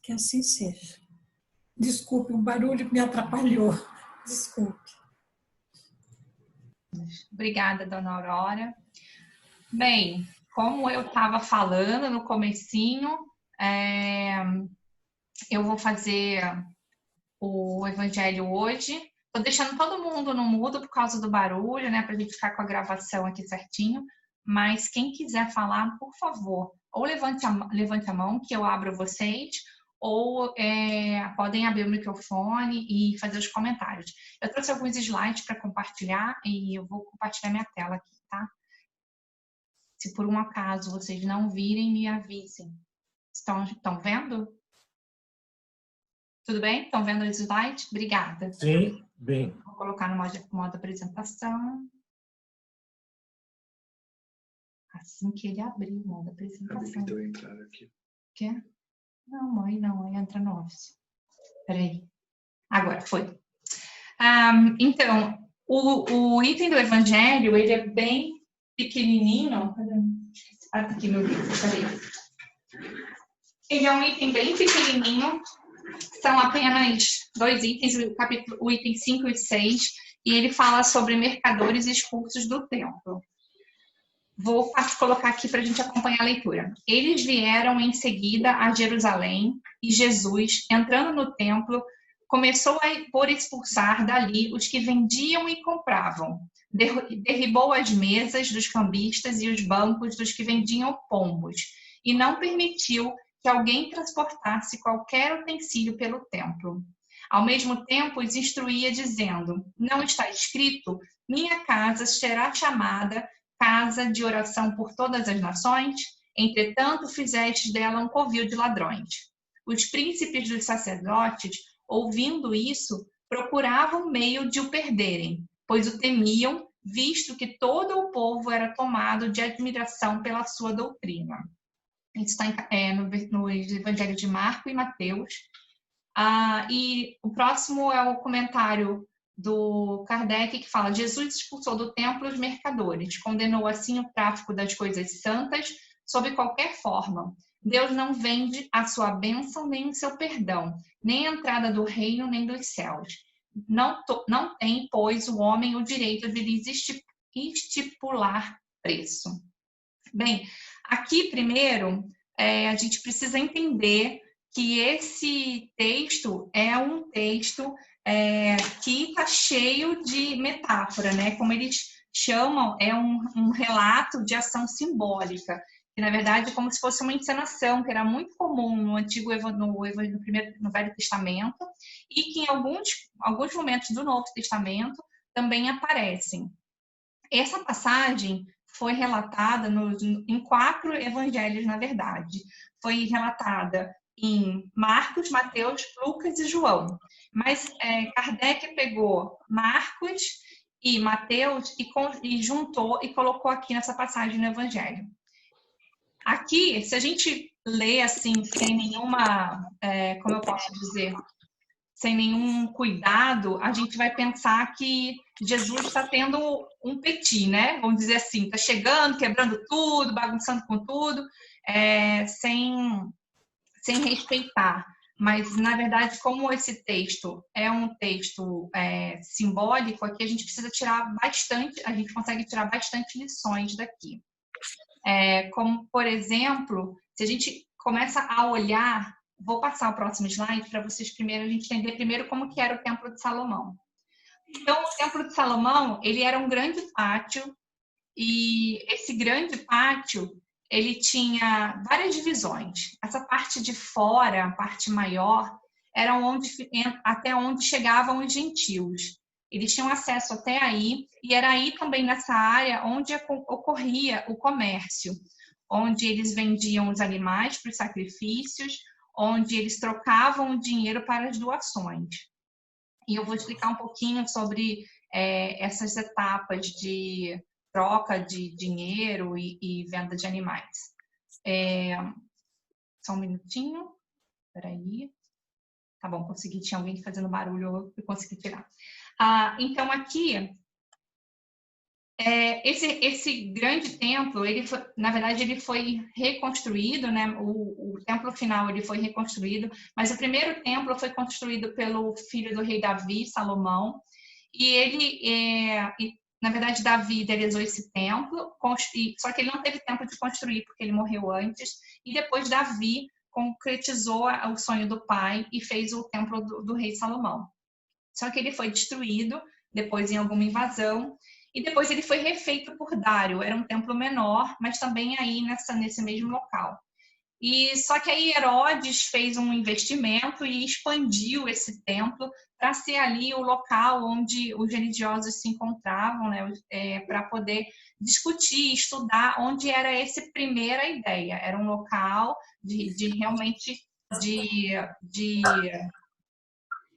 Que assim seja. Desculpe, um barulho me atrapalhou. Desculpe. Obrigada, dona Aurora. Bem, como eu estava falando no comecinho, eu vou fazer o evangelho hoje. Estou deixando todo mundo no mudo por causa do barulho, né? Para a gente ficar com a gravação aqui certinho. Mas quem quiser falar, por favor, ou levante a mão que eu abro vocês, ou podem abrir o microfone e fazer os comentários. Eu trouxe alguns slides para compartilhar e eu vou compartilhar minha tela aqui, tá? Se por um acaso vocês não virem, me avisem. Estão vendo? Tudo bem? Estão vendo os slides? Obrigada. Sim, bem. Vou colocar no modo apresentação. Assim que ele abrir o modo apresentação. Então entrar aqui. Quer? Não, mãe, não. Aí entra no Office. Peraí. Agora, foi. Então, o item do Evangelho, ele é bem pequenininho. Aqui, meu Deus, peraí. Ele é um item bem pequenininho. São apenas 2 itens, o item 5 e 6, e ele fala sobre mercadores expulsos do templo. Vou colocar aqui para a gente acompanhar a leitura. Eles vieram em seguida a Jerusalém, e Jesus, entrando no templo, começou por expulsar dali os que vendiam e compravam. Derribou as mesas dos cambistas e os bancos dos que vendiam pombos, e não permitiu que alguém transportasse qualquer utensílio pelo templo. Ao mesmo tempo, os instruía dizendo: não está escrito, minha casa será chamada casa de oração por todas as nações? Entretanto, fizestes dela um covil de ladrões. Os príncipes dos sacerdotes, ouvindo isso, procuravam meio de o perderem, pois o temiam, visto que todo o povo era tomado de admiração pela sua doutrina. Isso está no Evangelho de Marcos e Mateus. E o próximo é o comentário do Kardec, que fala: Jesus expulsou do templo os mercadores, condenou assim o tráfico das coisas santas sob qualquer forma. Deus não vende a sua bênção nem o seu perdão, nem a entrada do reino nem dos céus. Não tem, pois, o homem o direito de lhes estipular preço. Bem, aqui primeiro a gente precisa entender que esse texto é um texto que está cheio de metáfora, né? Como eles chamam, é um relato de ação simbólica, que na verdade é como se fosse uma encenação, que era muito comum no no Velho Testamento, e que em alguns momentos do Novo Testamento também aparecem. Essa passagem foi relatada em 4 evangelhos, na verdade. Foi relatada em Marcos, Mateus, Lucas e João. Mas Kardec pegou Marcos e Mateus e juntou e colocou aqui nessa passagem no evangelho. Aqui, se a gente lê assim, sem nenhuma, como eu posso dizer, sem nenhum cuidado, a gente vai pensar que Jesus está tendo um petit, né? Vamos dizer assim, está chegando, quebrando tudo, bagunçando com tudo, sem respeitar. Mas, na verdade, como esse texto é um texto simbólico, aqui a gente precisa tirar bastante, a gente consegue tirar bastante lições daqui. Como, por exemplo, se a gente começa a olhar, vou passar o próximo slide para vocês a gente entender primeiro como que era o Templo de Salomão. Então, o Templo de Salomão, ele era um grande pátio, e esse grande pátio, ele tinha várias divisões. Essa parte de fora, a parte maior, era até onde chegavam os gentios. Eles tinham acesso até aí, e era aí também nessa área onde ocorria o comércio, onde eles vendiam os animais para os sacrifícios, onde eles trocavam o dinheiro para as doações. E eu vou explicar um pouquinho sobre essas etapas de troca de dinheiro e venda de animais. Só um minutinho. Espera aí. Tá bom, consegui. Tinha alguém fazendo barulho, eu consegui tirar. Então, aqui, Esse grande templo, na verdade, ele foi reconstruído, né? O templo final ele foi reconstruído, mas o primeiro templo foi construído pelo filho do rei Davi, Salomão, na verdade, Davi idealizou esse templo, só que ele não teve tempo de construir, porque ele morreu antes, e depois Davi concretizou o sonho do pai e fez o templo do rei Salomão. Só que ele foi destruído depois em alguma invasão, e depois ele foi refeito por Dário. Era um templo menor, mas também aí nesse mesmo local. E só que aí Herodes fez um investimento e expandiu esse templo para ser ali o local onde os religiosos se encontravam, né, para poder discutir, estudar onde era essa primeira ideia. Era um local de realmente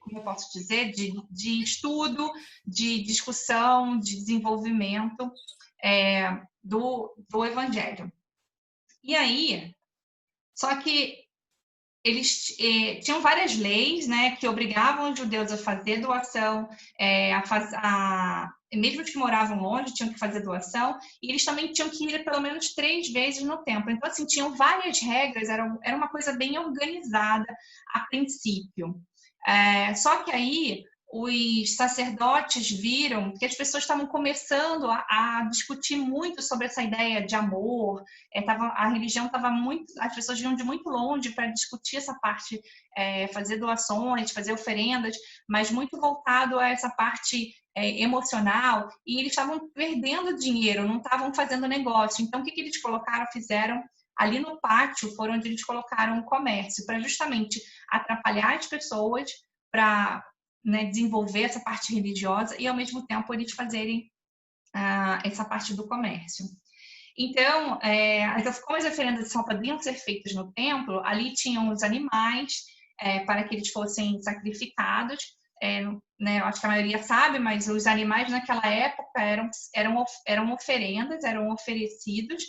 como eu posso dizer, de estudo, de discussão, de desenvolvimento do Evangelho. E aí, só que eles tinham várias leis, né, que obrigavam os judeus a fazer doação, mesmo os que moravam longe tinham que fazer doação, e eles também tinham que ir pelo menos 3 vezes no templo. Então, assim, tinham várias regras, era uma coisa bem organizada a princípio. Só que aí os sacerdotes viram que as pessoas estavam começando a discutir muito sobre essa ideia de amor, a religião estava muito, as pessoas vinham de muito longe para discutir essa parte, fazer doações, fazer oferendas, mas muito voltado a essa parte emocional, e eles estavam perdendo dinheiro, não estavam fazendo negócio. Então, o que eles fizeram ali no pátio, foram onde eles colocaram o comércio, para justamente atrapalhar as pessoas, para desenvolver essa parte religiosa e, ao mesmo tempo, eles fazerem essa parte do comércio. Então, como as oferendas só podiam ser feitas no templo, ali tinham os animais para que eles fossem sacrificados. Eu acho que a maioria sabe, mas os animais naquela época eram oferendas, eram oferecidos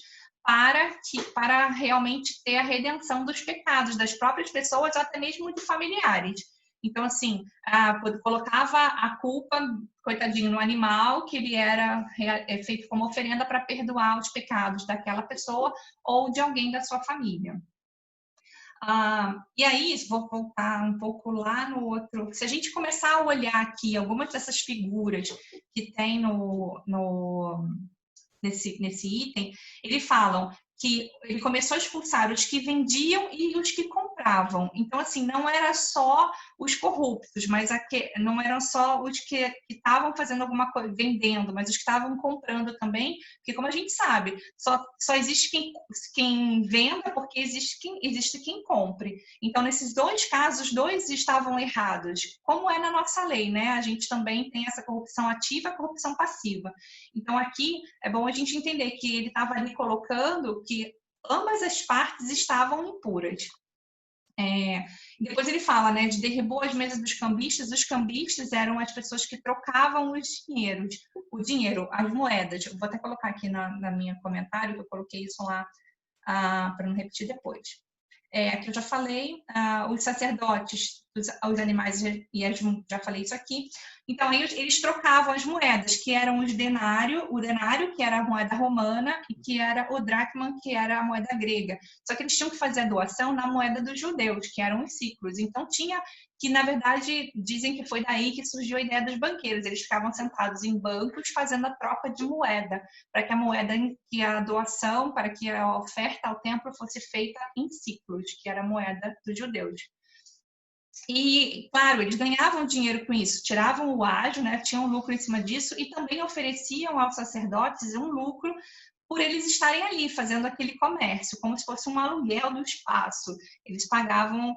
para realmente ter a redenção dos pecados das próprias pessoas, até mesmo de familiares. Então, assim, colocava a culpa, coitadinho, no animal, que ele era feito como oferenda para perdoar os pecados daquela pessoa ou de alguém da sua família. E aí, vou voltar um pouco lá no outro. Se a gente começar a olhar aqui algumas dessas figuras que tem nesse item, eles falam que ele começou a expulsar os que vendiam e os que compravam. Então, assim, não era só os corruptos, mas não eram só os que estavam fazendo alguma coisa, vendendo, mas os que estavam comprando também, porque, como a gente sabe, só existe quem venda porque existe quem compre. Então, nesses dois casos, os dois estavam errados, como é na nossa lei, né? A gente também tem essa corrupção ativa e a corrupção passiva. Então, aqui é bom a gente entender que ele estava ali colocando que ambas as partes estavam impuras. Depois ele fala, né, de derrubou as mesas dos cambistas. Os cambistas eram as pessoas que trocavam o dinheiro, as moedas. Eu vou até colocar aqui na minha comentário, que eu coloquei isso lá para não repetir depois. Aqui eu já falei, os sacerdotes, os animais, já falei isso aqui. Então, eles trocavam as moedas, que eram o denário, que era a moeda romana, e que era o dracma, que era a moeda grega. Só que eles tinham que fazer a doação na moeda dos judeus, que eram os ciclos. Então, que na verdade dizem que foi daí que surgiu a ideia dos banqueiros. Eles ficavam sentados em bancos fazendo a troca de moeda, para que a doação, para que a oferta ao templo fosse feita em ciclos, que era a moeda dos judeus. E, claro, eles ganhavam dinheiro com isso, tiravam o ágio, né, tinham lucro em cima disso, e também ofereciam aos sacerdotes um lucro por eles estarem ali fazendo aquele comércio, como se fosse um aluguel do espaço. Eles pagavam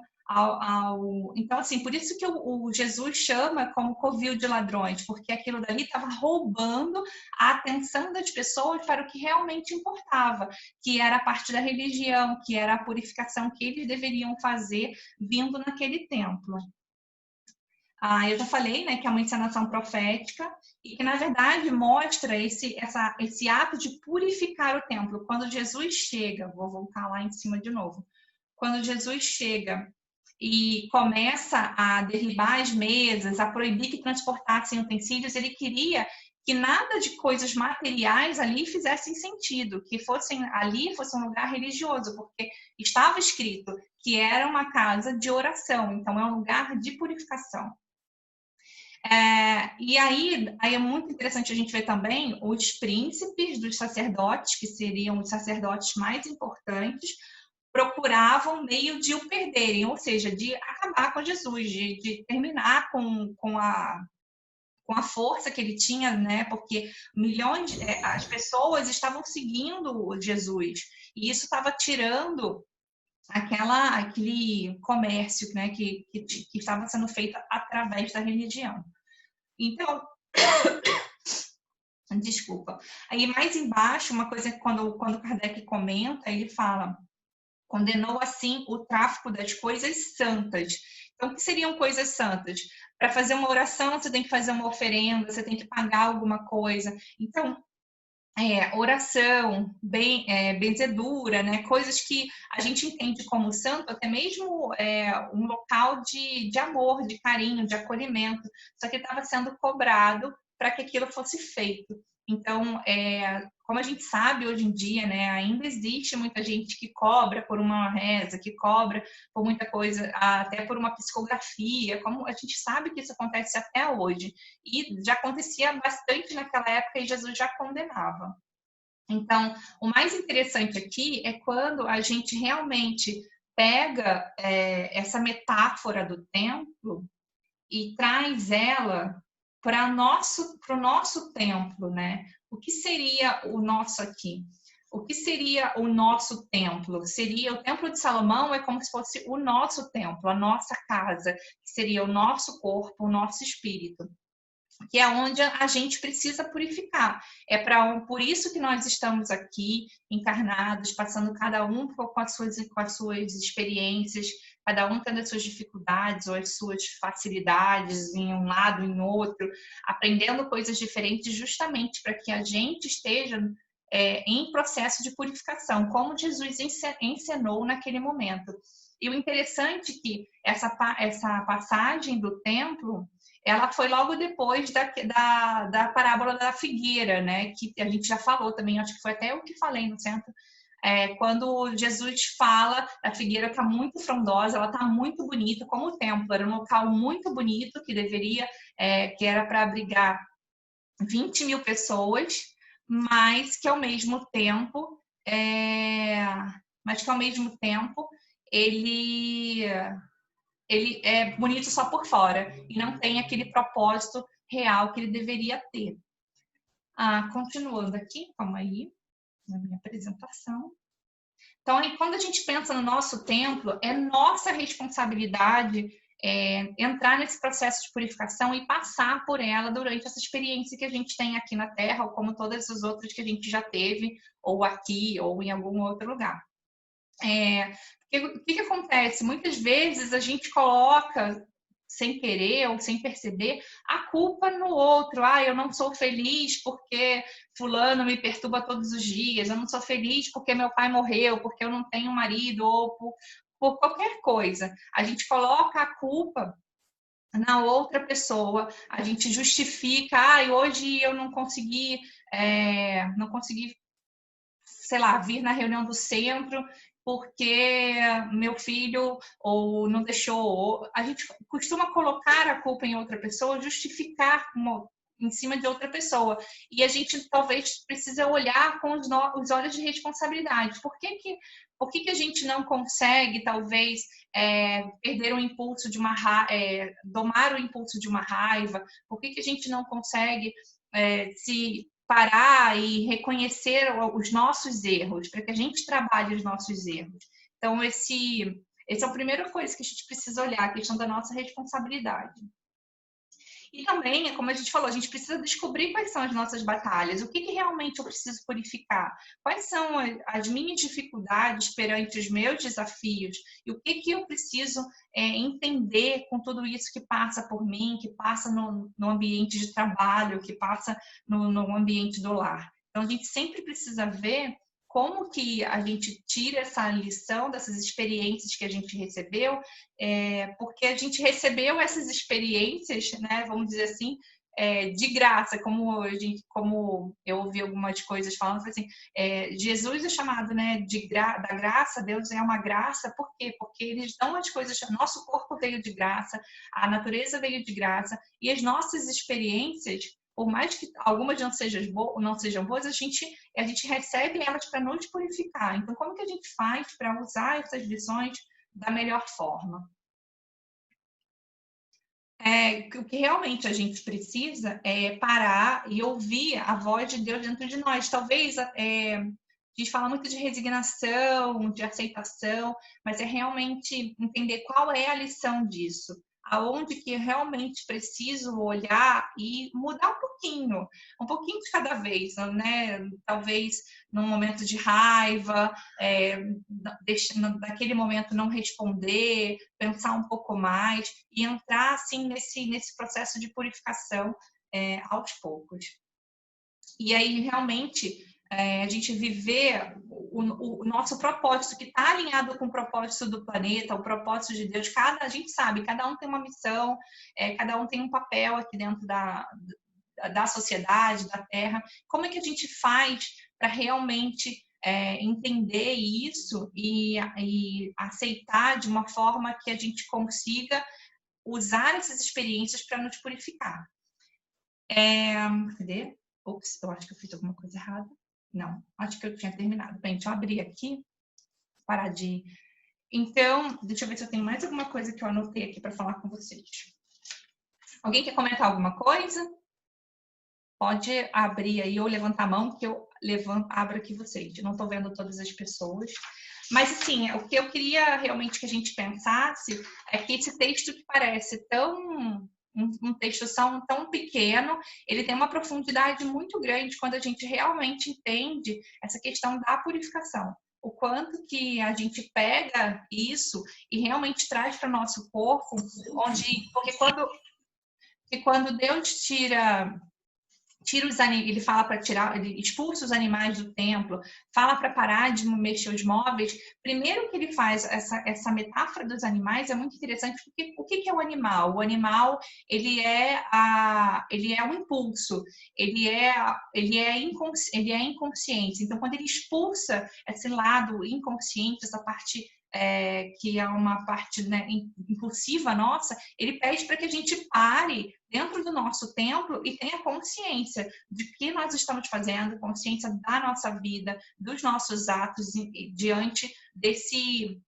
Então, assim, por isso que o Jesus chama como covil de ladrões, porque aquilo dali estava roubando a atenção das pessoas para o que realmente importava, que era a parte da religião, que era a purificação que eles deveriam fazer vindo naquele templo. Eu já falei, né, que é uma encenação profética e que, na verdade, mostra esse ato de purificar o templo. Quando Jesus chega, vou voltar lá em cima de novo, quando Jesus chega e começa a derribar as mesas, a proibir que transportassem utensílios, ele queria que nada de coisas materiais ali fizessem sentido, que ali fosse um lugar religioso, porque estava escrito que era uma casa de oração, então é um lugar de purificação. E aí é muito interessante a gente ver também os príncipes dos sacerdotes, que seriam os sacerdotes mais importantes, procuravam meio de o perderem, ou seja, de acabar com Jesus, de terminar com a força que ele tinha, né? Porque as pessoas estavam seguindo Jesus, e isso estava tirando aquele comércio, né, que estava sendo feito através da religião. Então, desculpa. Aí mais embaixo, uma coisa que quando Kardec comenta, ele fala: condenou assim o tráfico das coisas santas. Então, o que seriam coisas santas? Para fazer uma oração, você tem que fazer uma oferenda, você tem que pagar alguma coisa. Então, oração, benzedura, né? Coisas que a gente entende como santo, até mesmo um local de amor, de carinho, de acolhimento, só que estava sendo cobrado para que aquilo fosse feito. Então, como a gente sabe hoje em dia, né, ainda existe muita gente que cobra por uma reza, que cobra por muita coisa, até por uma psicografia, como a gente sabe que isso acontece até hoje. E já acontecia bastante naquela época e Jesus já condenava. Então, o mais interessante aqui é quando a gente realmente pega essa metáfora do templo e traz ela para o nosso templo, né? O que seria o nosso aqui? O que seria o nosso templo? Seria o Templo de Salomão, é como se fosse o nosso templo, a nossa casa, que seria o nosso corpo, o nosso espírito, que é onde a gente precisa purificar. Por isso que nós estamos aqui encarnados, passando cada um com as suas experiências, cada um tendo as suas dificuldades ou as suas facilidades em um lado, em outro, aprendendo coisas diferentes justamente para que a gente esteja em processo de purificação, como Jesus ensinou naquele momento. E o interessante é que essa passagem do templo, ela foi logo depois da parábola da figueira, né? Que a gente já falou também, acho que foi até eu que falei no centro, quando Jesus fala, a figueira está muito frondosa, ela está muito bonita, como o templo, era um local muito bonito, que que era para abrigar 20 mil pessoas, mas que ao mesmo tempo, ele é bonito só por fora e não tem aquele propósito real que ele deveria ter. Continuando aqui, calma aí, na minha apresentação. Então, quando a gente pensa no nosso templo, é nossa responsabilidade entrar nesse processo de purificação e passar por ela durante essa experiência que a gente tem aqui na Terra, ou como todas as outras que a gente já teve, ou aqui, ou em algum outro lugar. O que acontece? Muitas vezes a gente coloca, sem querer ou sem perceber, a culpa no outro. Eu não sou feliz porque fulano me perturba todos os dias, eu não sou feliz porque meu pai morreu, porque eu não tenho marido, ou por qualquer coisa. A gente coloca a culpa na outra pessoa, a gente justifica, hoje eu não consegui, sei lá, vir na reunião do centro porque meu filho ou não deixou. A gente costuma colocar a culpa em outra pessoa, justificar em cima de outra pessoa. E a gente talvez precisa olhar com os olhos de responsabilidade. Por que a gente não consegue, talvez, perder o impulso de domar o impulso de uma raiva? Por que a gente não consegue se parar e reconhecer os nossos erros, para que a gente trabalhe os nossos erros? Então, esse é a primeira coisa que a gente precisa olhar, a questão da nossa responsabilidade. E também, como a gente falou, a gente precisa descobrir quais são as nossas batalhas, o que realmente eu preciso purificar, quais são as minhas dificuldades perante os meus desafios e o que eu preciso entender com tudo isso que passa por mim, que passa no ambiente de trabalho, que passa no ambiente do lar. Então, a gente sempre precisa ver como que a gente tira essa lição dessas experiências que a gente recebeu, porque a gente recebeu essas experiências, né, vamos dizer assim, de graça, como eu ouvi algumas coisas falando, assim, Jesus é chamado, né, da graça, Deus é uma graça, por quê? Porque eles dão as coisas, nosso corpo veio de graça, a natureza veio de graça, e as nossas experiências, por mais que algumas não sejam boas, a gente recebe elas para nos purificar. Então, como que a gente faz para usar essas lições da melhor forma? O que realmente a gente precisa é parar e ouvir a voz de Deus dentro de nós. Talvez a gente fala muito de resignação, de aceitação, mas é realmente entender qual é a lição disso. Aonde que eu realmente preciso olhar e mudar um pouquinho de cada vez, né? Talvez num momento de raiva, naquele momento não responder, pensar um pouco mais e entrar assim nesse processo de purificação aos poucos. E aí realmente a gente viver o nosso propósito, que está alinhado com o propósito do planeta, o propósito de Deus. A gente sabe, cada um tem uma missão, cada um tem um papel aqui dentro da sociedade, da Terra. Como é que a gente faz para realmente entender isso e aceitar de uma forma que a gente consiga usar essas experiências para nos purificar? Cadê? Ops, eu acho que eu fiz alguma coisa errada. Não, acho que eu tinha terminado. Bem, deixa eu abrir aqui. Parar de... Então, deixa eu ver se eu tenho mais alguma coisa que eu anotei aqui para falar com vocês. Alguém quer comentar alguma coisa? Pode abrir aí ou levantar a mão, que eu abro aqui vocês. Eu não estou vendo todas as pessoas. Mas, assim, o que eu queria realmente que a gente pensasse é que esse texto que parece um texto tão pequeno, ele tem uma profundidade muito grande quando a gente realmente entende essa questão da purificação. O quanto que a gente pega isso e realmente traz para o nosso corpo, porque quando Deus tira os animais, ele fala para tirar, ele expulsa os animais do templo, fala para parar de mexer os móveis. Primeiro que ele faz essa metáfora dos animais é muito interessante, porque o que é o animal? O animal, ele é um impulso, ele é inconsciente. Então, quando ele expulsa esse lado inconsciente, essa parte que é uma parte, né, impulsiva nossa, ele pede para que a gente pare dentro do nosso templo e tenha consciência de que nós estamos fazendo, consciência da nossa vida, dos nossos atos diante desse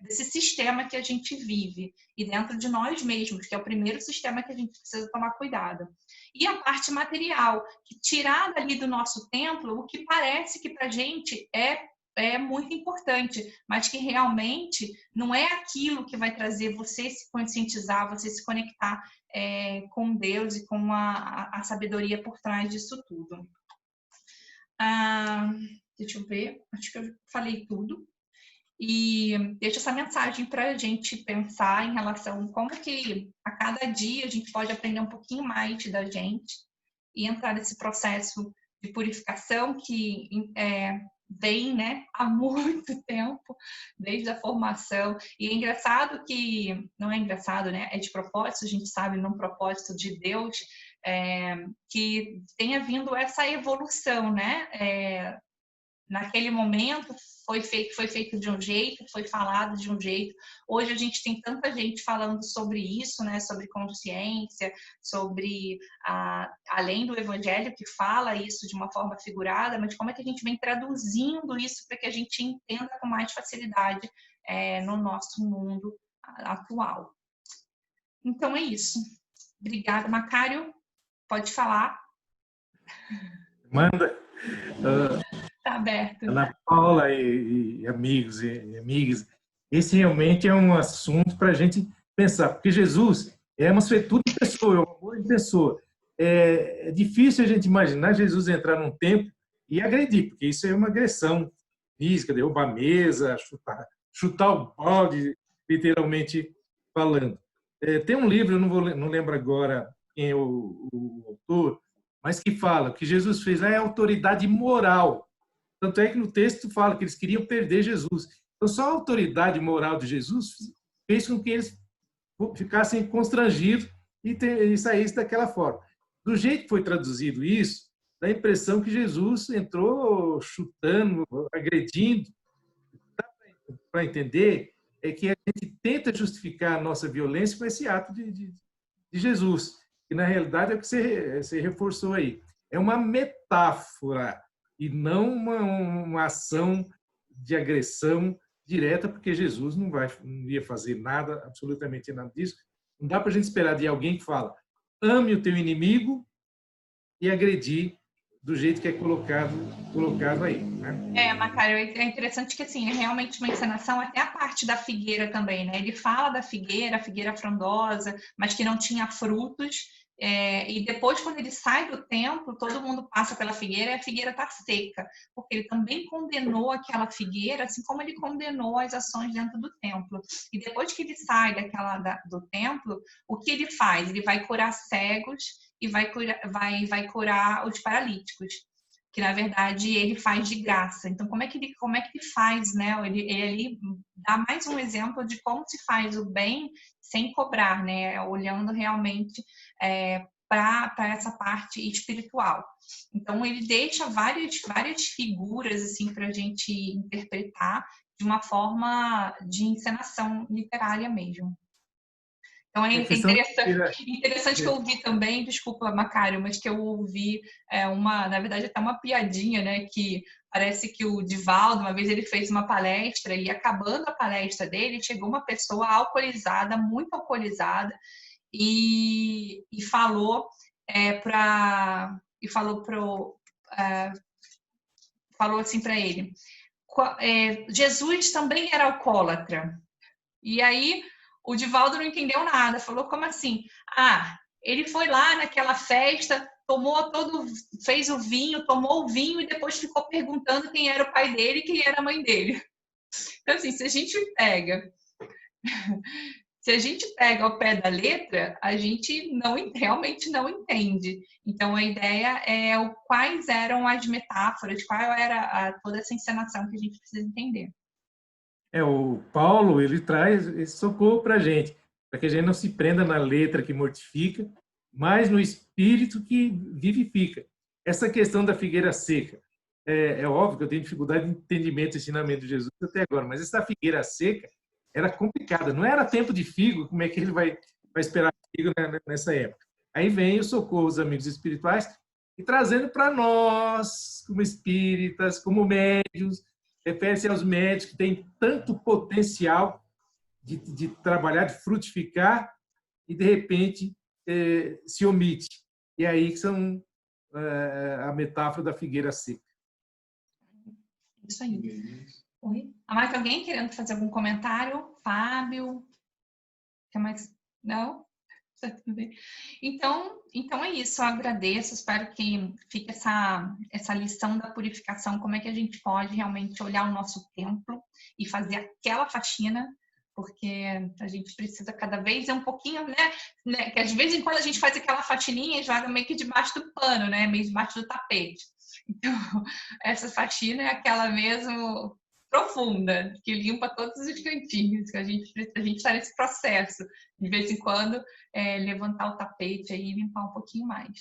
sistema que a gente vive e dentro de nós mesmos, que é o primeiro sistema que a gente precisa tomar cuidado. E a parte material, que tirar dali do nosso templo o que parece que para a gente é muito importante, mas que realmente não é aquilo que vai trazer você se conscientizar, você se conectar com Deus e com a sabedoria por trás disso tudo. Deixa eu ver, acho que eu falei tudo. E deixo essa mensagem para a gente pensar em relação a como que a cada dia a gente pode aprender um pouquinho mais da gente e entrar nesse processo de purificação que vem, né, há muito tempo, desde a formação. E é engraçado que, não é engraçado, né, é de propósito, a gente sabe, num propósito de Deus, que tenha vindo essa evolução, né, naquele momento foi feito de um jeito, foi falado de um jeito. Hoje a gente tem tanta gente falando sobre isso, né? Sobre consciência, sobre além do evangelho que fala isso de uma forma figurada, mas como é que a gente vem traduzindo isso para que a gente entenda com mais facilidade no nosso mundo atual. Então é isso. Obrigada, Macário. Pode falar. Manda. Está aberto. Ana Paula e amigos e amigas, esse realmente é um assunto para a gente pensar, porque Jesus é uma fetura de pessoa, é um amor de pessoa. É difícil a gente imaginar Jesus entrar num templo e agredir, porque isso é uma agressão física, derrubar a mesa, chutar o balde, literalmente falando. Tem um livro, eu não lembro agora quem é o autor, mas que fala que Jesus fez é autoridade moral. Tanto é que no texto fala que eles queriam perder Jesus. Então, só a autoridade moral de Jesus fez com que eles ficassem constrangidos e saíssem daquela forma. do jeito que foi traduzido isso, dá a impressão que Jesus entrou chutando, agredindo. Para entender é que a gente tenta justificar a nossa violência com esse ato de Jesus, que na realidade é o que você reforçou aí. É uma metáfora e não uma ação de agressão direta, porque Jesus não ia fazer nada, absolutamente nada disso. Não dá para a gente esperar de alguém que fala: ame o teu inimigo, e agredir do jeito que é colocado aí. Né? Macário, é interessante que assim, é realmente uma encenação, até a parte da figueira também, né? Ele fala da figueira, a figueira frondosa, mas que não tinha frutos. E depois, quando ele sai do templo, todo mundo passa pela figueira e a figueira está seca, porque ele também condenou aquela figueira, assim como ele condenou as ações dentro do templo. E depois que ele sai do templo, o que ele faz? Ele vai curar cegos e vai curar os paralíticos, que na verdade ele faz de graça. Então, como é que ele faz, né? Ele dá mais um exemplo de como se faz o bem sem cobrar, né? Olhando realmente para essa parte espiritual. Então, ele deixa várias figuras assim para a gente interpretar de uma forma de encenação literária mesmo. Então, é interessante que eu ouvi também, desculpa, Macário, mas que eu ouvi na verdade, até uma piadinha, né? Que parece que o Divaldo, uma vez ele fez uma palestra e acabando a palestra dele, chegou uma pessoa alcoolizada, muito alcoolizada, e falou falou assim para ele: Jesus também era alcoólatra. E aí o Divaldo não entendeu nada, falou: como assim? Ele foi lá naquela festa, fez o vinho, tomou o vinho e depois ficou perguntando quem era o pai dele e quem era a mãe dele. Então, assim, se a gente pega ao pé da letra, a gente realmente não entende. Então, a ideia é quais eram as metáforas, qual era toda essa encenação que a gente precisa entender. O Paulo, ele traz esse socorro para a gente, para que a gente não se prenda na letra que mortifica, mas no espírito que vivifica. Essa questão da figueira seca, é óbvio que eu tenho dificuldade de entendimento do ensinamento de Jesus até agora, mas essa figueira seca era complicada, não era tempo de figo, como é que ele vai esperar figo nessa época? Aí vem o socorro dos amigos espirituais e trazendo para nós, como espíritas, como médiuns, refere-se aos médicos que têm tanto potencial de trabalhar, de frutificar, e de repente se omite. E aí que são a metáfora da figueira seca. Isso aí. Oi? Mais alguém querendo fazer algum comentário? Fábio? Quer mais? Não? Tá tudo bem. Então é isso, eu agradeço, espero que fique essa lição da purificação, como é que a gente pode realmente olhar o nosso templo e fazer aquela faxina, porque a gente precisa cada vez um pouquinho, né? Que de vez em quando a gente faz aquela faxininha e joga meio que debaixo do pano, né? Meio debaixo do tapete. Então, essa faxina é aquela mesmo profunda, que limpa todos os cantinhos, que a gente está nesse processo, de vez em quando, levantar o tapete aí e limpar um pouquinho mais.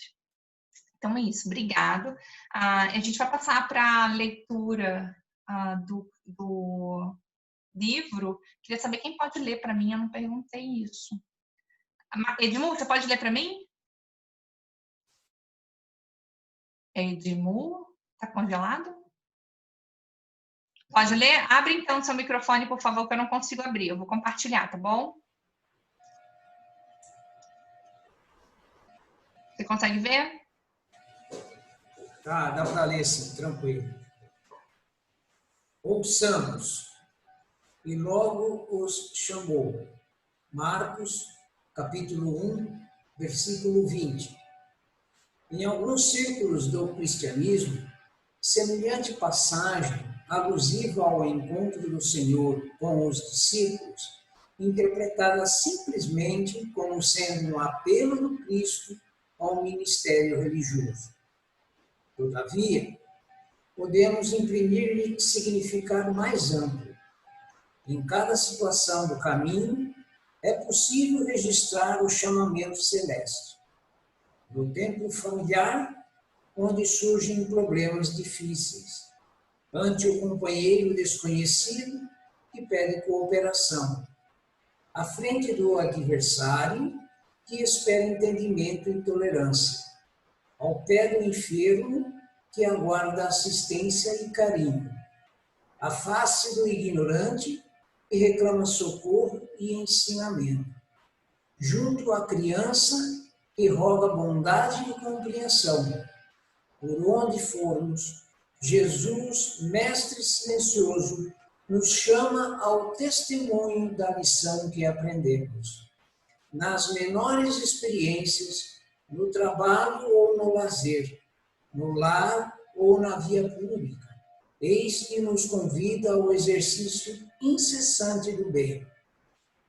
Então é isso, obrigado. A gente vai passar para a leitura do livro. Queria saber quem pode ler para mim, eu não perguntei isso. Edmu, você pode ler para mim? Edmu, está congelado? Pode ler? Abre então seu microfone, por favor, que eu não consigo abrir. Eu vou compartilhar, tá bom? Você consegue ver? Tá, dá para ler sim, tranquilo. Ouçamos. E logo os chamou. Marcos, capítulo 1, versículo 20. Em alguns círculos do cristianismo, semelhante passagem, alusiva ao encontro do Senhor com os discípulos, interpretada simplesmente como sendo um apelo do Cristo ao ministério religioso. Todavia, podemos imprimir-lhe significado mais amplo. Em cada situação do caminho, é possível registrar o chamamento celeste. no templo familiar, onde surgem problemas difíceis, ante o companheiro desconhecido que pede cooperação, à frente do adversário que espera entendimento e tolerância, ao pé do enfermo que aguarda assistência e carinho, à face do ignorante que reclama socorro e ensinamento, junto à criança que roga bondade e compreensão. Por onde formos, Jesus, Mestre silencioso, nos chama ao testemunho da lição que aprendemos. Nas menores experiências, no trabalho ou no lazer, no lar ou na via pública, eis que nos convida ao exercício incessante do bem.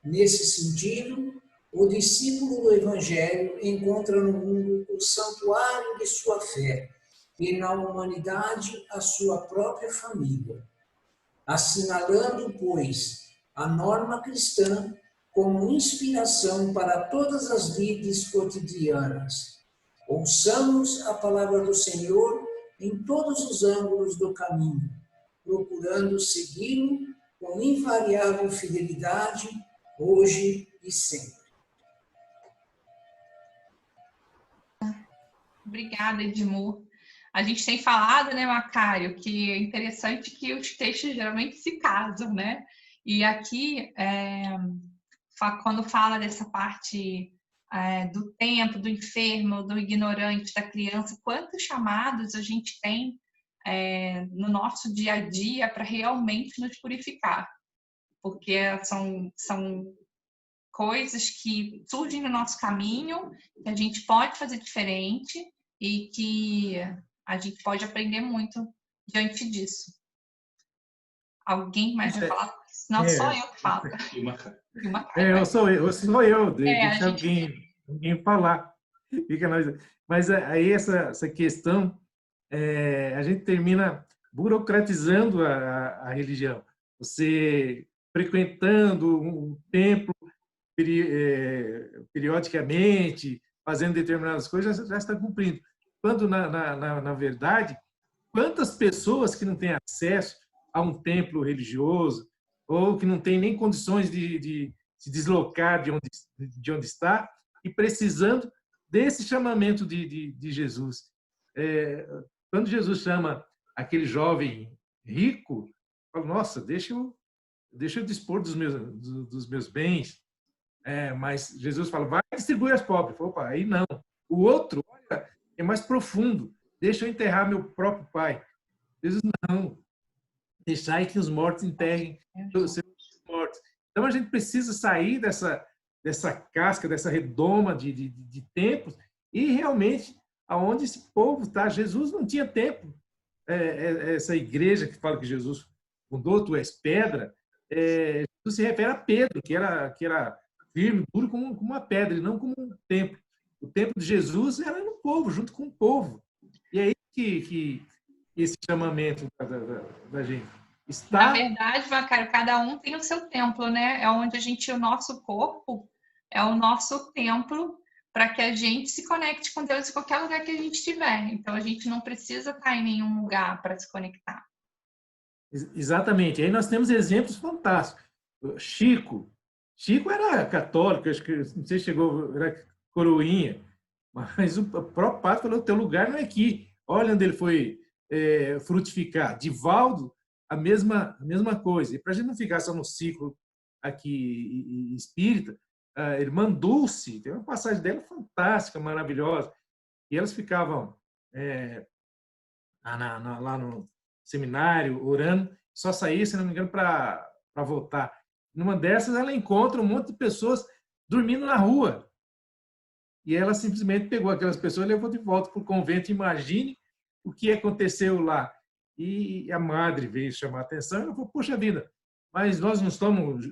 Nesse sentido, o discípulo do Evangelho encontra no mundo o santuário de sua fé e na humanidade a sua própria família, assinalando, pois, a norma cristã como inspiração para todas as lides cotidianas. Ouçamos a palavra do Senhor em todos os ângulos do caminho, procurando segui-lo com invariável fidelidade, hoje e sempre. Obrigada, Edmur. A gente tem falado, né, Macário, que é interessante que os textos geralmente se casam, né? E aqui, quando fala dessa parte do tempo, do enfermo, do ignorante, da criança, quantos chamados a gente tem no nosso dia a dia para realmente nos purificar? Porque são coisas que surgem no nosso caminho, que a gente pode fazer diferente e que a gente pode aprender muito diante disso. Alguém mais vai falar? Senão só eu que falo. Sou eu. Deixa gente... alguém falar. Mas aí essa questão, a gente termina burocratizando a religião. Você frequentando um templo periodicamente, fazendo determinadas coisas, já está cumprindo. Quando, na verdade, quantas pessoas que não têm acesso a um templo religioso ou que não têm nem condições de se deslocar de onde está e precisando desse chamamento de Jesus. Quando Jesus chama aquele jovem rico, fala, nossa, deixa eu dispor dos meus bens. Mas Jesus fala, vai distribuir aos pobres. Opa, aí não. O outro, olha, é mais profundo. Deixa eu enterrar meu próprio pai. Jesus, não. Deixai que os mortos enterrem os seus mortos. Então, a gente precisa sair dessa casca, dessa redoma de templos e realmente aonde esse povo está. Jesus não tinha templo. Essa igreja que fala que Jesus fundou, tu és pedra, Jesus se refere a Pedro, que era firme, duro como uma pedra, e não como um templo. O templo de Jesus era no povo, junto com o povo. E é aí que esse chamamento da gente está... Na verdade, Macário, cada um tem o seu templo, né? É onde o nosso corpo é o nosso templo para que a gente se conecte com Deus em qualquer lugar que a gente estiver. Então, a gente não precisa estar em nenhum lugar para se conectar. Exatamente. Aí nós temos exemplos fantásticos. Chico era católico, acho que não sei se chegou, era coroinha, mas o próprio padre falou, teu lugar não é aqui. Olha onde ele foi frutificar. Divaldo, a mesma coisa. E para a gente não ficar só no ciclo aqui espírita, a irmã Dulce, tem uma passagem dela fantástica, maravilhosa, e elas ficavam lá no seminário, orando, só saía, se não me engano, para voltar. Numa dessas, ela encontra um monte de pessoas dormindo na rua. E ela simplesmente pegou aquelas pessoas e levou de volta para o convento. Imagine o que aconteceu lá. E a madre veio chamar a atenção e ela falou, poxa vida, mas nós não estamos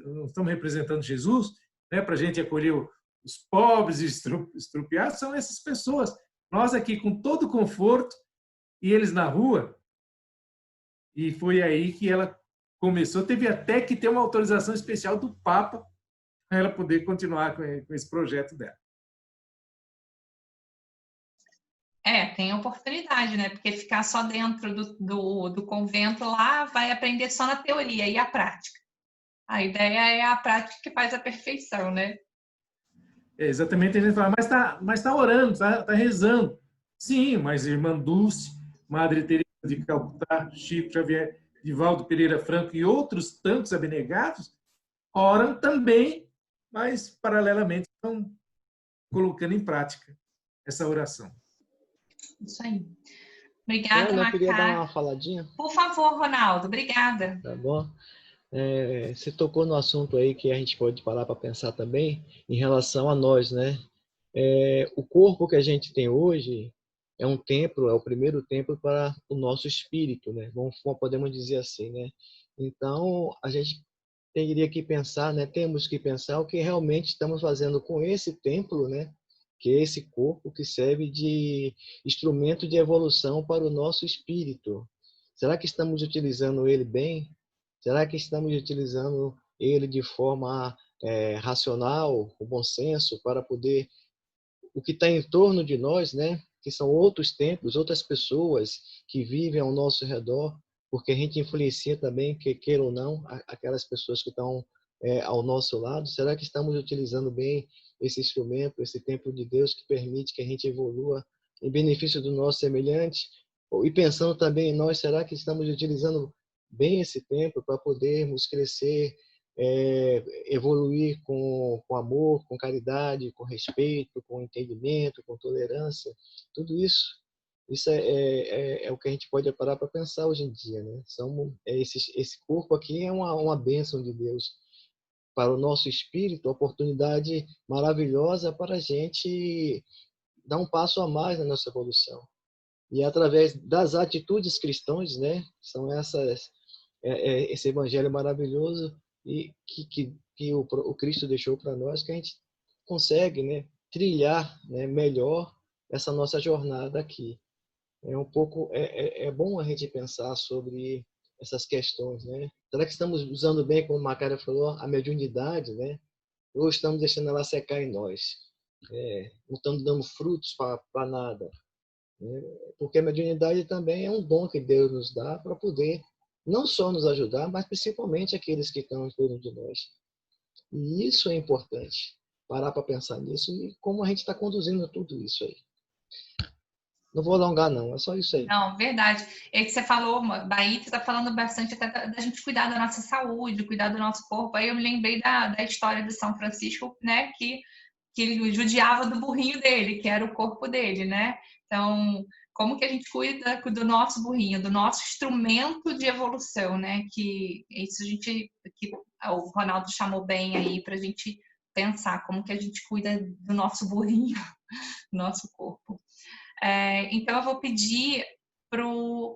representando Jesus, né, para a gente acolher os pobres e estrupiados, são essas pessoas. Nós aqui com todo o conforto e eles na rua. E foi aí que ela começou, teve até que ter uma autorização especial do Papa para ela poder continuar com esse projeto dela. Tem oportunidade, né? Porque ficar só dentro do convento lá vai aprender só na teoria e a prática. A ideia é a prática que faz a perfeição, né? Exatamente, a gente fala, mas tá orando, tá rezando. Sim, mas irmã Dulce, Madre Teresa de Calcutá, Chico Xavier, Divaldo Pereira Franco e outros tantos abnegados oram também, mas paralelamente estão colocando em prática essa oração. Isso aí. Obrigada, Eu queria dar Macá. uma faladinha. Por favor, Ronaldo, obrigada. Tá bom? Você tocou no assunto aí que a gente pode parar para pensar também em relação a nós, né? O corpo que a gente tem hoje é um templo, é o primeiro templo para o nosso espírito, né? Podemos dizer assim, né? Então, a gente teria que pensar, né? Temos que pensar o que realmente estamos fazendo com esse templo, né? Que é esse corpo que serve de instrumento de evolução para o nosso espírito. Será que estamos utilizando ele bem? Será que estamos utilizando ele de forma racional, com bom senso, para poder o que está em torno de nós, né? Que são outros templos, outras pessoas que vivem ao nosso redor, porque a gente influencia também, queira ou não, aquelas pessoas que estão ao nosso lado. Será que estamos utilizando bem esse instrumento, esse templo de Deus que permite que a gente evolua em benefício do nosso semelhante? E pensando também em nós, será que estamos utilizando bem esse templo para podermos crescer, evoluir com amor, com caridade, com respeito, com entendimento, com tolerância? Tudo isso é o que a gente pode parar para pensar hoje em dia, né? Esse corpo aqui é uma bênção de Deus para o nosso espírito, oportunidade maravilhosa para a gente dar um passo a mais na nossa evolução. E através das atitudes cristãs, né? São esse evangelho maravilhoso e que o Cristo deixou para nós, que a gente consegue, né, trilhar, né, melhor essa nossa jornada aqui. É bom a gente pensar sobre essas questões, né? Será que estamos usando bem, como a Macária falou, a mediunidade, né? Ou estamos deixando ela secar em nós? Não estamos dando frutos para nada, né? Porque a mediunidade também é um dom que Deus nos dá para poder não só nos ajudar, mas principalmente aqueles que estão em torno de nós. E isso é importante, parar para pensar nisso e como a gente está conduzindo tudo isso aí. Não vou alongar, não, é só isso aí. Não, verdade. É que você falou, Bahia, você está falando bastante até da gente cuidar da nossa saúde, cuidar do nosso corpo. Aí eu me lembrei da história de São Francisco, né, que ele judiava do burrinho dele, que era o corpo dele, né? Então, como que a gente cuida do nosso burrinho, do nosso instrumento de evolução, né? Que isso que o Ronaldo chamou bem aí para a gente pensar como que a gente cuida do nosso burrinho, do nosso corpo. Então, eu vou pedir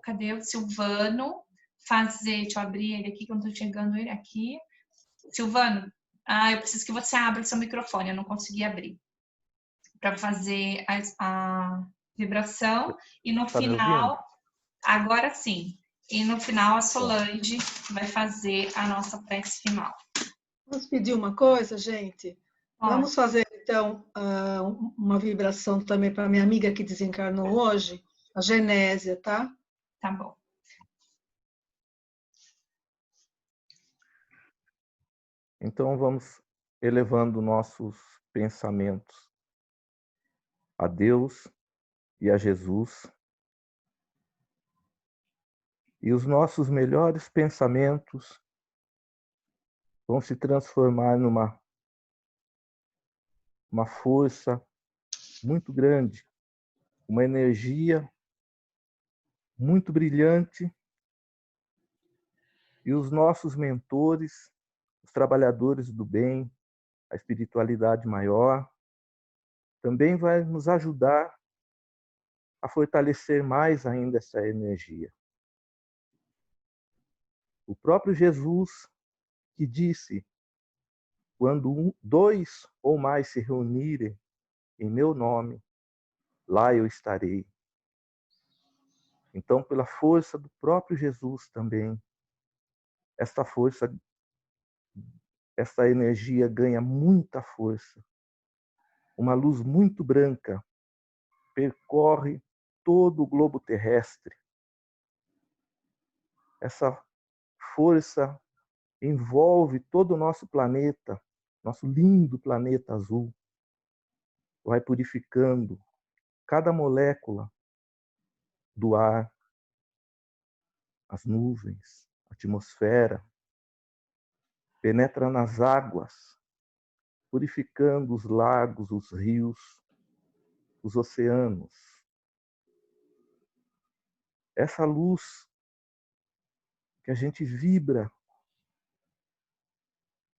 cadê o Silvano fazer, deixa eu abrir ele aqui, que eu não estou chegando ele aqui. Silvano, eu preciso que você abra o seu microfone, eu não consegui abrir. Para fazer a vibração e no Tá me final, ouvindo? agora sim, e no final a Solange vai fazer a nossa prece final. Vamos pedir uma coisa, gente? Vamos fazer, então, uma vibração também para minha amiga que desencarnou hoje, a Genésia, tá? Tá bom. Então vamos elevando nossos pensamentos a Deus e a Jesus. E os nossos melhores pensamentos vão se transformar numa força muito grande, uma energia muito brilhante. E os nossos mentores, os trabalhadores do bem, a espiritualidade maior, também vai nos ajudar a fortalecer mais ainda essa energia. O próprio Jesus que disse: quando dois ou mais se reunirem em meu nome, lá eu estarei. Então, pela força do próprio Jesus também, esta energia ganha muita força. Uma luz muito branca percorre todo o globo terrestre. Essa força envolve todo o nosso planeta, nosso lindo planeta azul. Vai purificando cada molécula do ar, as nuvens, a atmosfera, penetra nas águas, purificando os lagos, os rios, os oceanos. Essa luz que a gente vibra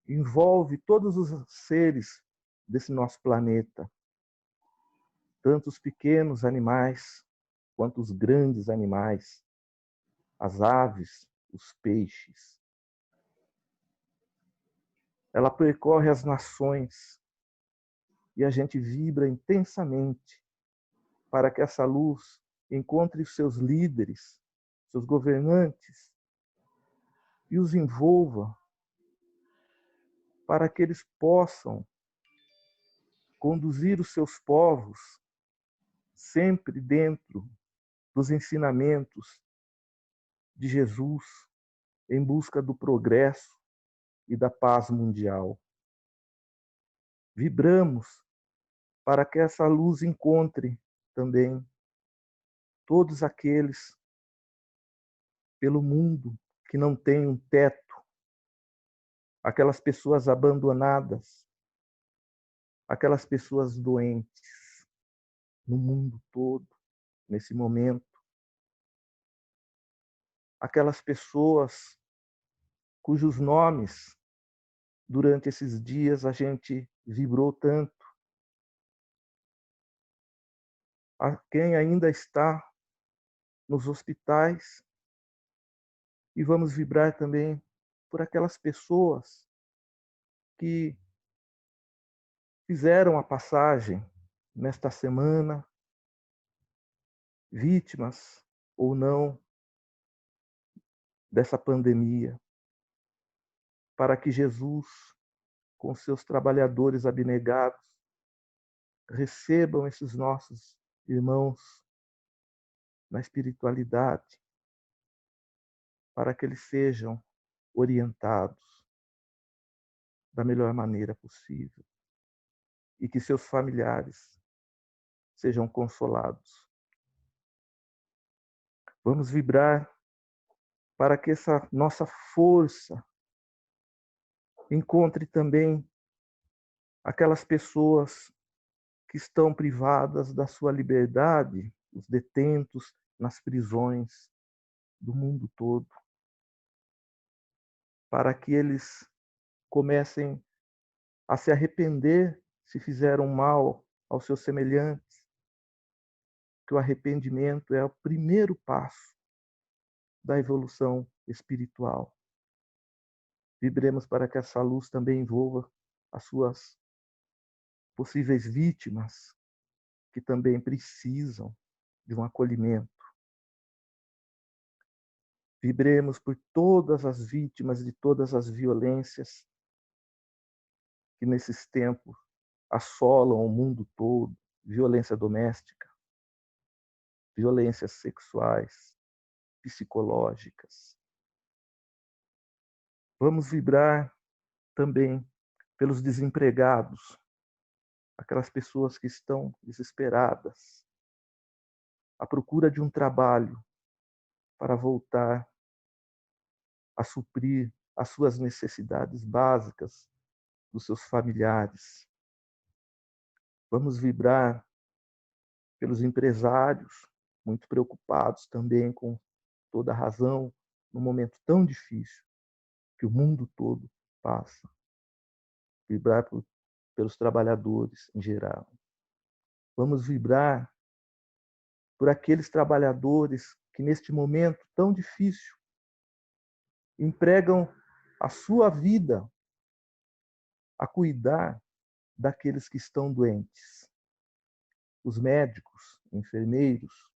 envolve todos os seres desse nosso planeta, tanto os pequenos animais quanto os grandes animais, as aves, os peixes. Ela percorre as nações e a gente vibra intensamente para que essa luz encontre os seus líderes, seus governantes e os envolva para que eles possam conduzir os seus povos sempre dentro dos ensinamentos de Jesus em busca do progresso e da paz mundial. Vibramos para que essa luz encontre também todos aqueles pelo mundo que não têm um teto, aquelas pessoas abandonadas, aquelas pessoas doentes no mundo todo, nesse momento, aquelas pessoas cujos nomes durante esses dias a gente vibrou tanto, a quem ainda está nos hospitais, e vamos vibrar também por aquelas pessoas que fizeram a passagem nesta semana, vítimas ou não dessa pandemia, para que Jesus, com seus trabalhadores abnegados, recebam esses nossos irmãos na espiritualidade, para que eles sejam orientados da melhor maneira possível e que seus familiares sejam consolados. Vamos vibrar para que essa nossa força encontre também aquelas pessoas que estão privadas da sua liberdade, os detentos nas prisões do mundo todo, para que eles comecem a se arrepender se fizeram mal aos seus semelhantes, que o arrependimento é o primeiro passo da evolução espiritual. Vibremos para que essa luz também envolva as suas possíveis vítimas, que também precisam de um acolhimento. Vibremos por todas as vítimas de todas as violências que nesses tempos assolam o mundo todo, violência doméstica, violências sexuais, psicológicas. Vamos vibrar também pelos desempregados, aquelas pessoas que estão desesperadas, à procura de um trabalho para voltar a suprir as suas necessidades básicas dos seus familiares. Vamos vibrar pelos empresários, muito preocupados também, com toda a razão, num momento tão difícil que o mundo todo passa. Vibrar pelos trabalhadores em geral. Vamos vibrar por aqueles trabalhadores que neste momento tão difícil empregam a sua vida a cuidar daqueles que estão doentes. Os médicos, enfermeiros,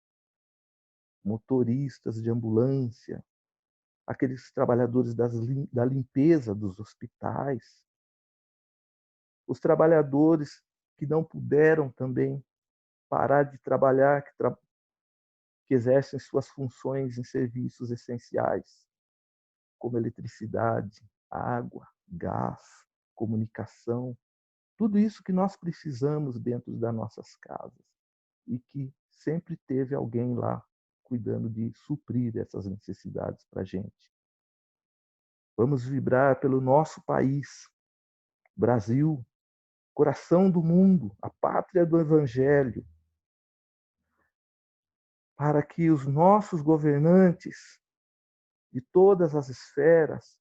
motoristas de ambulância, aqueles trabalhadores da limpeza dos hospitais, os trabalhadores que não puderam também parar de trabalhar, que exercem suas funções em serviços essenciais, como eletricidade, água, gás, comunicação, tudo isso que nós precisamos dentro das nossas casas e que sempre teve alguém lá cuidando de suprir essas necessidades para a gente. Vamos vibrar pelo nosso país, Brasil, coração do mundo, a pátria do Evangelho, para que os nossos governantes de todas as esferas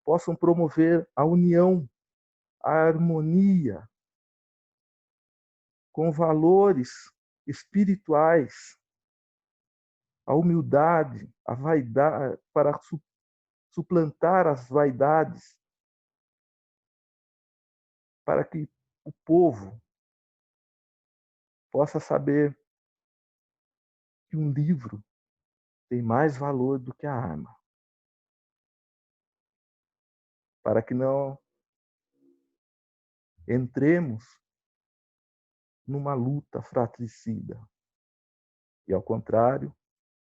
possam promover a união, a harmonia, com valores espirituais, a humildade, a vaidade, para suplantar as vaidades, para que o povo possa saber que um livro tem mais valor do que a arma. Para que não entremos numa luta fratricida. E, ao contrário,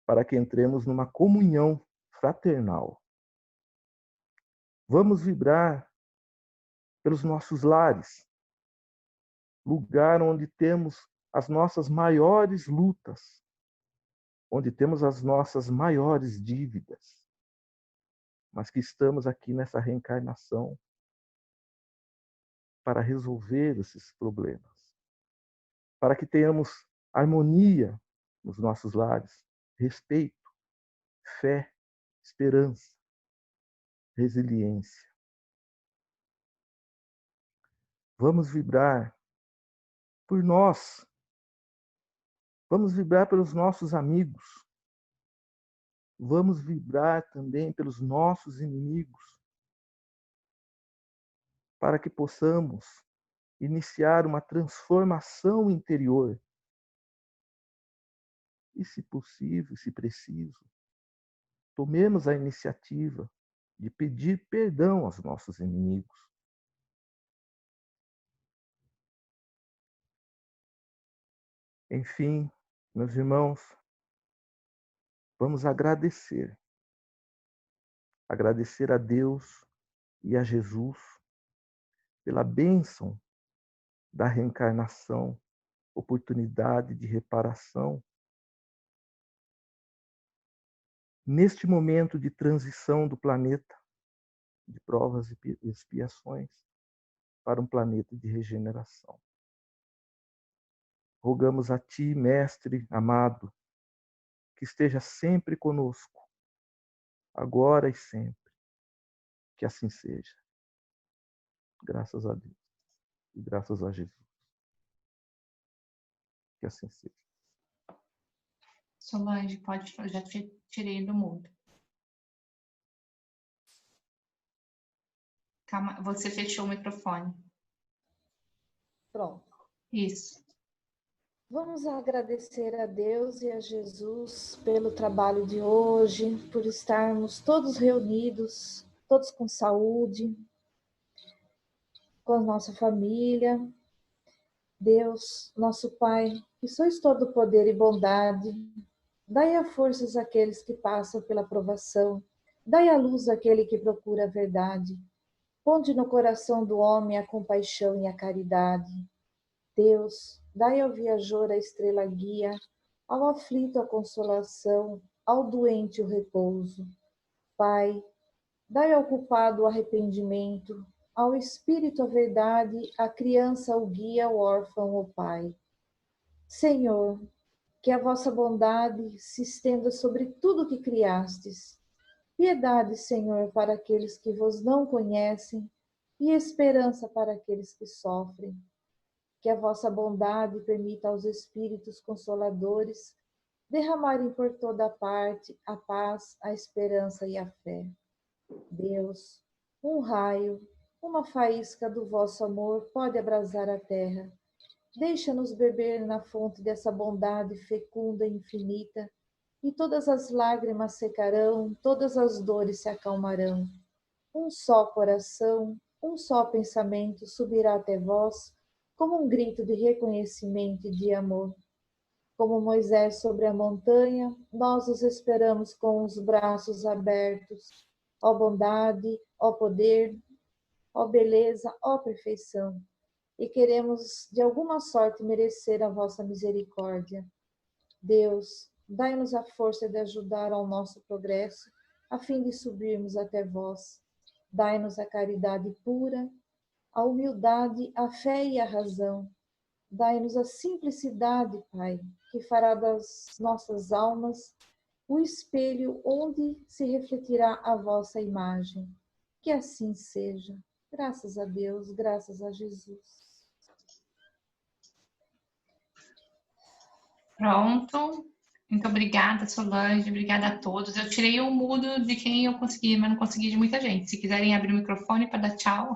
para que entremos numa comunhão fraternal. Vamos vibrar pelos nossos lares, lugar onde temos as nossas maiores lutas, onde temos as nossas maiores dívidas, mas que estamos aqui nessa reencarnação para resolver esses problemas, para que tenhamos harmonia nos nossos lares, respeito, fé, esperança, resiliência. Vamos vibrar por nós, vamos vibrar pelos nossos amigos, vamos vibrar também pelos nossos inimigos, para que possamos iniciar uma transformação interior. E, se possível, se preciso, tomemos a iniciativa de pedir perdão aos nossos inimigos. Enfim, meus irmãos, vamos agradecer. Agradecer a Deus e a Jesus pela bênção da reencarnação, oportunidade de reparação. Neste momento de transição do planeta, de provas e expiações, para um planeta de regeneração. Rogamos a Ti, Mestre amado, que esteja sempre conosco, agora e sempre. Que assim seja. Graças a Deus e graças a Jesus. Que assim seja. Solange, pode, já te tirei do mudo. Calma, você fechou o microfone. Pronto. Isso. Vamos agradecer a Deus e a Jesus pelo trabalho de hoje, por estarmos todos reunidos, todos com saúde, com a nossa família. Deus, nosso Pai, que sois todo poder e bondade, dai a forças àqueles que passam pela provação, dai a luz àquele que procura a verdade. Ponde no coração do homem a compaixão e a caridade. Deus, dai ao viajor a estrela guia, ao aflito a consolação, ao doente o repouso. Pai, dai ao culpado o arrependimento, ao espírito a verdade, à criança o guia, ao órfão o pai. Senhor, que a vossa bondade se estenda sobre tudo que criastes. Piedade, Senhor, para aqueles que vos não conhecem e esperança para aqueles que sofrem. Que a vossa bondade permita aos Espíritos Consoladores derramarem por toda parte a paz, a esperança e a fé. Deus, um raio, uma faísca do vosso amor pode abrasar a terra. Deixa-nos beber na fonte dessa bondade fecunda e infinita, e todas as lágrimas secarão, todas as dores se acalmarão. Um só coração, um só pensamento subirá até vós, como um grito de reconhecimento e de amor. Como Moisés sobre a montanha, nós os esperamos com os braços abertos. Ó bondade, ó poder, ó beleza, ó perfeição. E queremos, de alguma sorte, merecer a vossa misericórdia. Deus, dai-nos a força de ajudar ao nosso progresso, a fim de subirmos até vós. Dai-nos a caridade pura, a humildade, a fé e a razão. Dai-nos a simplicidade, Pai, que fará das nossas almas o espelho onde se refletirá a vossa imagem. Que assim seja. Graças a Deus, graças a Jesus. Pronto. Muito obrigada, Solange. Obrigada a todos. Eu tirei o mudo de quem eu consegui, mas não consegui de muita gente. Se quiserem abrir o microfone para dar tchau.